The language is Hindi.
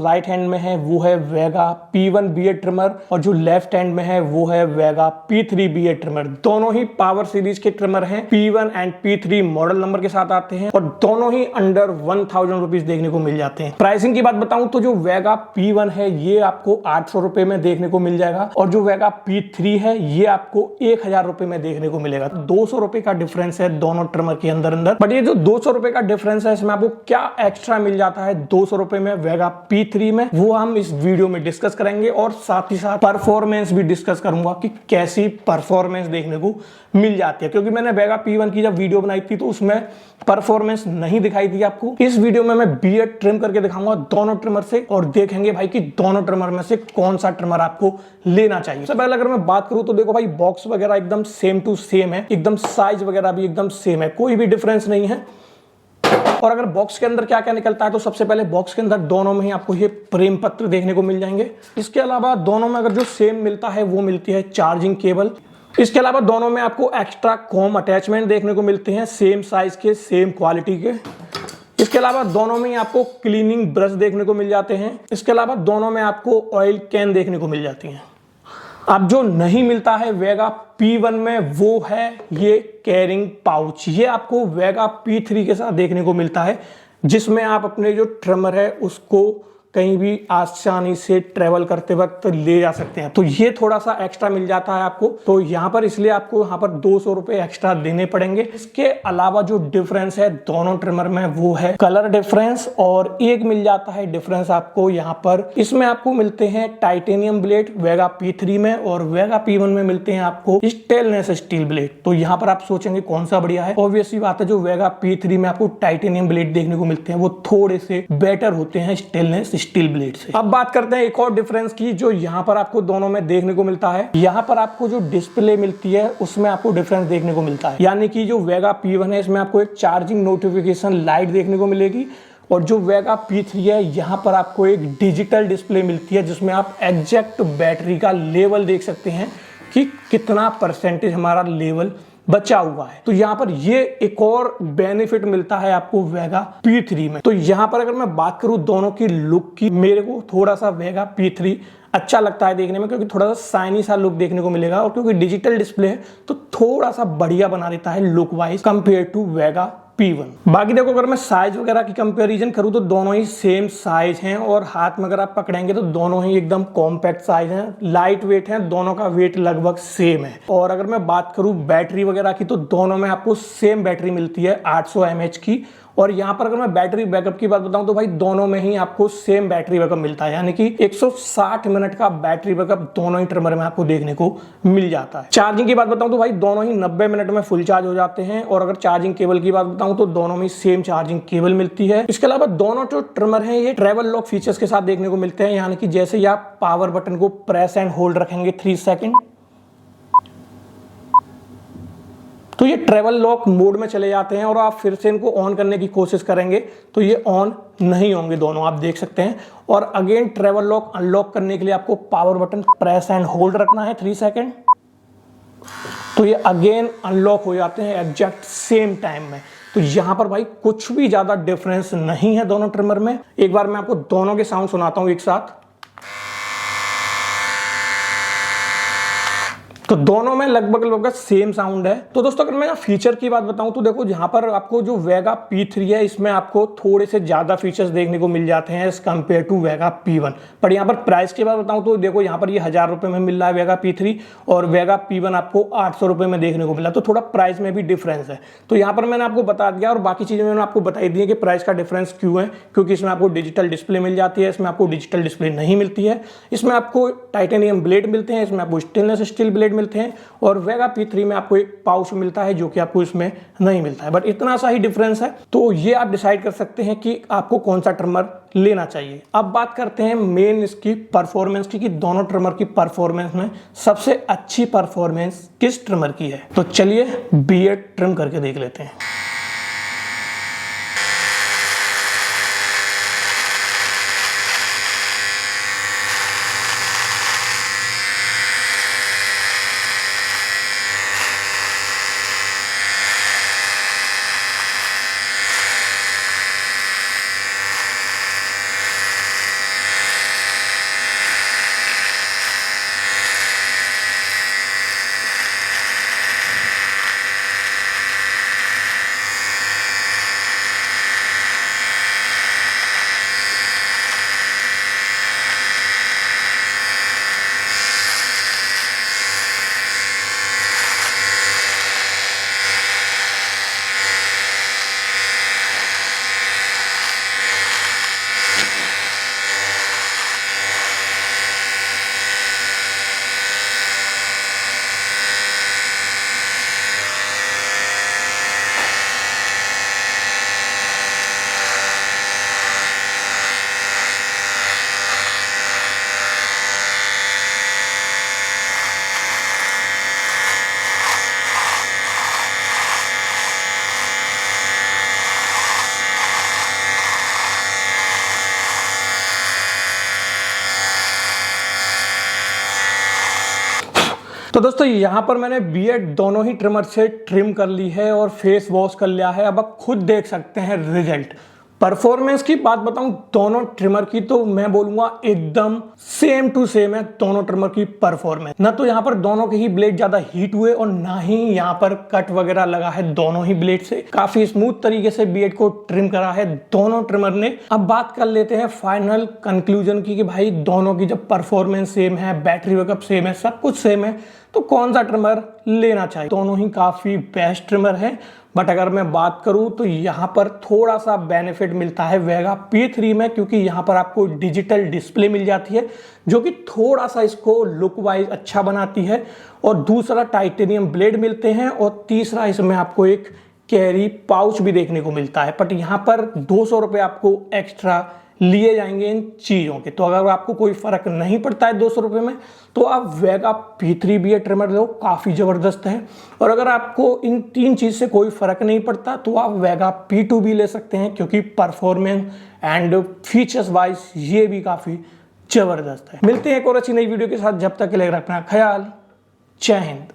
राइट हैंड में है वो है वेगा P1 बियर्ड ट्रिमर और जो लेफ्ट हैंड में है वो है वेगा P3 बियर्ड ट्रिमर। दोनों ही पावर सीरीज के ट्रिमर हैं, P1 and P3 model number के साथ आते हैं और दोनों ही अंडर 1000 रुपीज देखने को मिल जाते हैं। प्राइसिंग की बात बताऊं तो जो वेगा P1 है ये आपको 800 रुपए में देखने को मिल जाएगा और जो वेगा P3 है ये आपको 1000 रुपए में देखने को मिलेगा। 200 रुपए का डिफरेंस है दोनों ट्रिमर के अंदर। बट ये जो 200 रुपए का डिफरेंस है इसमें आपको क्या एक्स्ट्रा मिल जाता है 200 रुपए में वेगा P3 में, वो हम इस वीडियो में डिस्कस करेंगे और साथ ही साथ परफॉर्मेंस भी डिस्कस करूंगा कि कैसी परफॉर्मेंस देखने को मिल जाती है, क्योंकि मैंने वेगा P1 की जब वीडियो बनाई थी तो उसमें परफॉर्मेंस नहीं दिखाई थी आपको। इस वीडियो में मैं बियर्ड ट्रिम करके दिखाऊंगा दोनों ट्रिमर से और देखेंगे भाई कि दोनों ट्रिमर में से कौन सा ट्रिमर आपको लेना चाहिए। सबसे पहले अगर मैं बात करूं तो देखो भाई बॉक्स वगैरह एकदम सेम टू सेम है, एकदम साइज वगैरह भी एकदम सेम है, कोई भी डिफरेंस नहीं है। और अगर बॉक्स के अंदर क्या क्या निकलता है तो सबसे पहले बॉक्स के अंदर दोनों में ही आपको ये प्रेम पत्र देखने को मिल जाएंगे। इसके अलावा दोनों में अगर जो सेम मिलता है वो मिलती है चार्जिंग केबल। इसके अलावा दोनों में आपको एक्स्ट्रा कॉम अटैचमेंट देखने को मिलते हैं, सेम साइज के, सेम क्वालिटी के। इसके अलावा दोनों में आपको क्लीनिंग ब्रश देखने को मिल जाते हैं। इसके अलावा दोनों में आपको ऑयल कैन देखने को मिल जाती हैं। अब जो नहीं मिलता है वेगा P1 में वो है ये कैरिंग पाउच। ये आपको वेगा P3 के साथ देखने को मिलता है, जिसमें आप अपने जो ट्रिमर है उसको कहीं भी आसानी से ट्रेवल करते वक्त ले जा सकते हैं। तो ये थोड़ा सा एक्स्ट्रा मिल जाता है आपको, तो यहाँ पर इसलिए आपको यहाँ पर 200 रुपए एक्स्ट्रा देने पड़ेंगे। इसके अलावा जो डिफरेंस है दोनों ट्रिमर में वो है कलर डिफरेंस और एक मिल जाता है डिफरेंस आपको यहाँ पर। इसमें आपको मिलते हैं टाइटेनियम ब्लेड वेगा P3 में और वेगा P1 में मिलते हैं आपको स्टेनलेस स्टील ब्लेड। तो यहाँ पर आप सोचेंगे कौन सा बढ़िया है। ऑब्वियसली बात है जो वेगा P3 में आपको टाइटेनियम ब्लेड देखने को मिलते हैं वो थोड़े से बेटर होते हैं स्टेनलेस स्टील ब्लेड से। अब बात करते हैं एक और डिफरेंस की जो यहाँ पर आपको दोनों में देखने को मिलता है। यहाँ पर आपको जो डिस्प्ले मिलती है उसमें आपको डिफरेंस देखने को मिलता है, यानी कि जो वेगा P1 है इसमें आपको एक चार्जिंग नोटिफिकेशन लाइट देखने को मिलेगी और जो वेगा P3 है यहाँ पर आपको एक डिजिटल डिस्प्ले मिलती है जिसमें आप एग्जैक्ट बैटरी का लेवल देख सकते हैं कि कितना परसेंटेज हमारा लेवल बचा हुआ है। तो यहाँ पर ये एक और बेनिफिट मिलता है आपको वेगा P3 में। तो यहाँ पर अगर मैं बात करूं दोनों की लुक की, मेरे को थोड़ा सा वेगा P3 अच्छा लगता है देखने में, क्योंकि थोड़ा सा शाइनी सा लुक देखने को मिलेगा और क्योंकि डिजिटल डिस्प्ले है तो थोड़ा सा बढ़िया बना देता है look wise compare to Vega P1। बाकी देखो अगर मैं साइज वगैरह की कंपैरिजन करूं तो दोनों ही सेम साइज हैं और हाथ में अगर आप पकड़ेंगे तो दोनों ही एकदम कॉम्पैक्ट साइज हैं, लाइट वेट हैं, दोनों का वेट लगभग सेम है। और अगर मैं बात करूं बैटरी वगैरह की तो दोनों में आपको सेम बैटरी मिलती है 800 mAh की। और यहाँ पर अगर मैं बैटरी बैकअप की बात बताऊं तो भाई दोनों में ही आपको सेम बैटरी बैकअप मिलता है, यानी कि 160 मिनट का बैटरी बैकअप दोनों ही ट्रिमर में आपको देखने को मिल जाता है। चार्जिंग की बात बताऊं तो भाई दोनों ही 90 मिनट में फुल चार्ज हो जाते हैं और अगर चार्जिंग केबल की बात बताऊं तो दोनों में सेम चार्जिंग केबल मिलती है। इसके अलावा दोनों जो ट्रिमर हैं ये ट्रेवल लॉक फीचर्स के साथ देखने को मिलते हैं, यानी कि जैसे ही आप पावर बटन को प्रेस एंड होल्ड रखेंगे 3 सेकेंड तो ये ट्रेवल लॉक मोड में चले जाते हैं और आप फिर से इनको ऑन करने की कोशिश करेंगे तो ये ऑन नहीं होंगे दोनों, आप देख सकते हैं। और अगेन ट्रेवल लॉक अनलॉक करने के लिए आपको power button press and hold रखना है 3 सेकेंड तो ये अगेन अनलॉक हो जाते हैं एग्जैक्ट सेम टाइम में। तो यहां पर भाई कुछ भी ज्यादा डिफरेंस नहीं है दोनों ट्रिमर में। एक बार मैं आपको दोनों के साउंड सुनाता हूं एक साथ। तो दोनों में लगभग सेम साउंड है। तो दोस्तों अगर मैं फीचर की बात बताऊं तो देखो यहाँ पर आपको जो वेगा P3 है इसमें आपको थोड़े से ज्यादा फीचर्स देखने को मिल जाते हैं as compare to Vega P1। पर यहाँ पर प्राइस की बात बताऊं तो देखो यहाँ पर ये 1000 रुपए में मिल रहा है वेगा P3 और वेगा P1 आपको 800 रुपए में देखने को मिला, तो थोड़ा प्राइस में भी डिफरेंस है। तो यहाँ पर मैंने आपको बता दिया और बाकी चीजें मैंने आपको बताई दी कि प्राइस का डिफरेंस क्यों है, क्योंकि इसमें आपको डिजिटल डिस्प्ले मिल जाती है, इसमें आपको डिजिटल डिस्प्ले नहीं मिलती है। इसमें आपको टाइटेनियम ब्लेड मिलते हैं, इसमें आपको स्टेनलेस स्टील ब्लेड मिलते हैं और वेगा P3 में आपको एक पाउच मिलता है जो कि आपको इसमें नहीं मिलता है। बट इतना सा ही डिफरेंस है, तो ये आप डिसाइड कर सकते हैं कि आपको कौन सा ट्रिमर लेना चाहिए। अब बात करते हैं मेन इसकी परफॉर्मेंस की कि दोनों ट्रिमर की परफॉर्मेंस में सबसे अच्छी परफॉर्मेंस किस ट्रिमर की है। तो चलिए बियर्ड ट्रिम करके देख लेते हैं। तो दोस्तों यहाँ पर मैंने बियर्ड दोनों ही ट्रिमर से ट्रिम कर ली है और फेस वॉश कर लिया है। अब आप खुद देख सकते हैं रिजल्ट। परफॉर्मेंस की बात बताऊं दोनों ट्रिमर की, तो मैं बोलूंगा एकदम सेम टू सेम है दोनों ट्रिमर की परफॉर्मेंस। ना तो यहाँ पर दोनों के ही ब्लेड ज्यादा हीट हुए और ना ही यहाँ पर कट वगैरह लगा है दोनों ही ब्लेड से। काफी स्मूथ तरीके से बियर्ड को ट्रिम करा है दोनों ट्रिमर ने। अब बात कर लेते हैं फाइनल कंक्लूजन की कि भाई दोनों की जब परफॉर्मेंस सेम है, बैटरी बैकअप सेम है, सब कुछ सेम है, तो कौन सा ट्रिमर लेना चाहिए। दोनों ही काफी बेस्ट ट्रिमर है। बट अगर मैं बात करूं तो यहाँ पर थोड़ा सा बेनिफिट मिलता है वेगा P3 में, क्योंकि यहाँ पर आपको डिजिटल डिस्प्ले मिल जाती है जो कि थोड़ा सा इसको लुक वाइज अच्छा बनाती है। और दूसरा टाइटेनियम ब्लेड मिलते हैं और तीसरा इसमें आपको एक कैरी पाउच भी देखने को मिलता है। बट यहाँ पर 200 रुपये आपको एक्स्ट्रा लिए जाएंगे इन चीज़ों के। तो अगर आपको कोई फर्क नहीं पड़ता है 200 रुपये में, तो आप वेगा P3 बियर्ड ट्रिमर लो, काफ़ी ज़बरदस्त है। और अगर आपको इन तीन चीज़ से कोई फर्क नहीं पड़ता तो आप वेगा P2 भी ले सकते हैं, क्योंकि परफॉर्मेंस एंड फीचर्स वाइज ये भी काफ़ी ज़बरदस्त है। मिलते हैं एक और अच्छी नई वीडियो के साथ, जब तक के लिए रखना ख्याल। जय हिंद।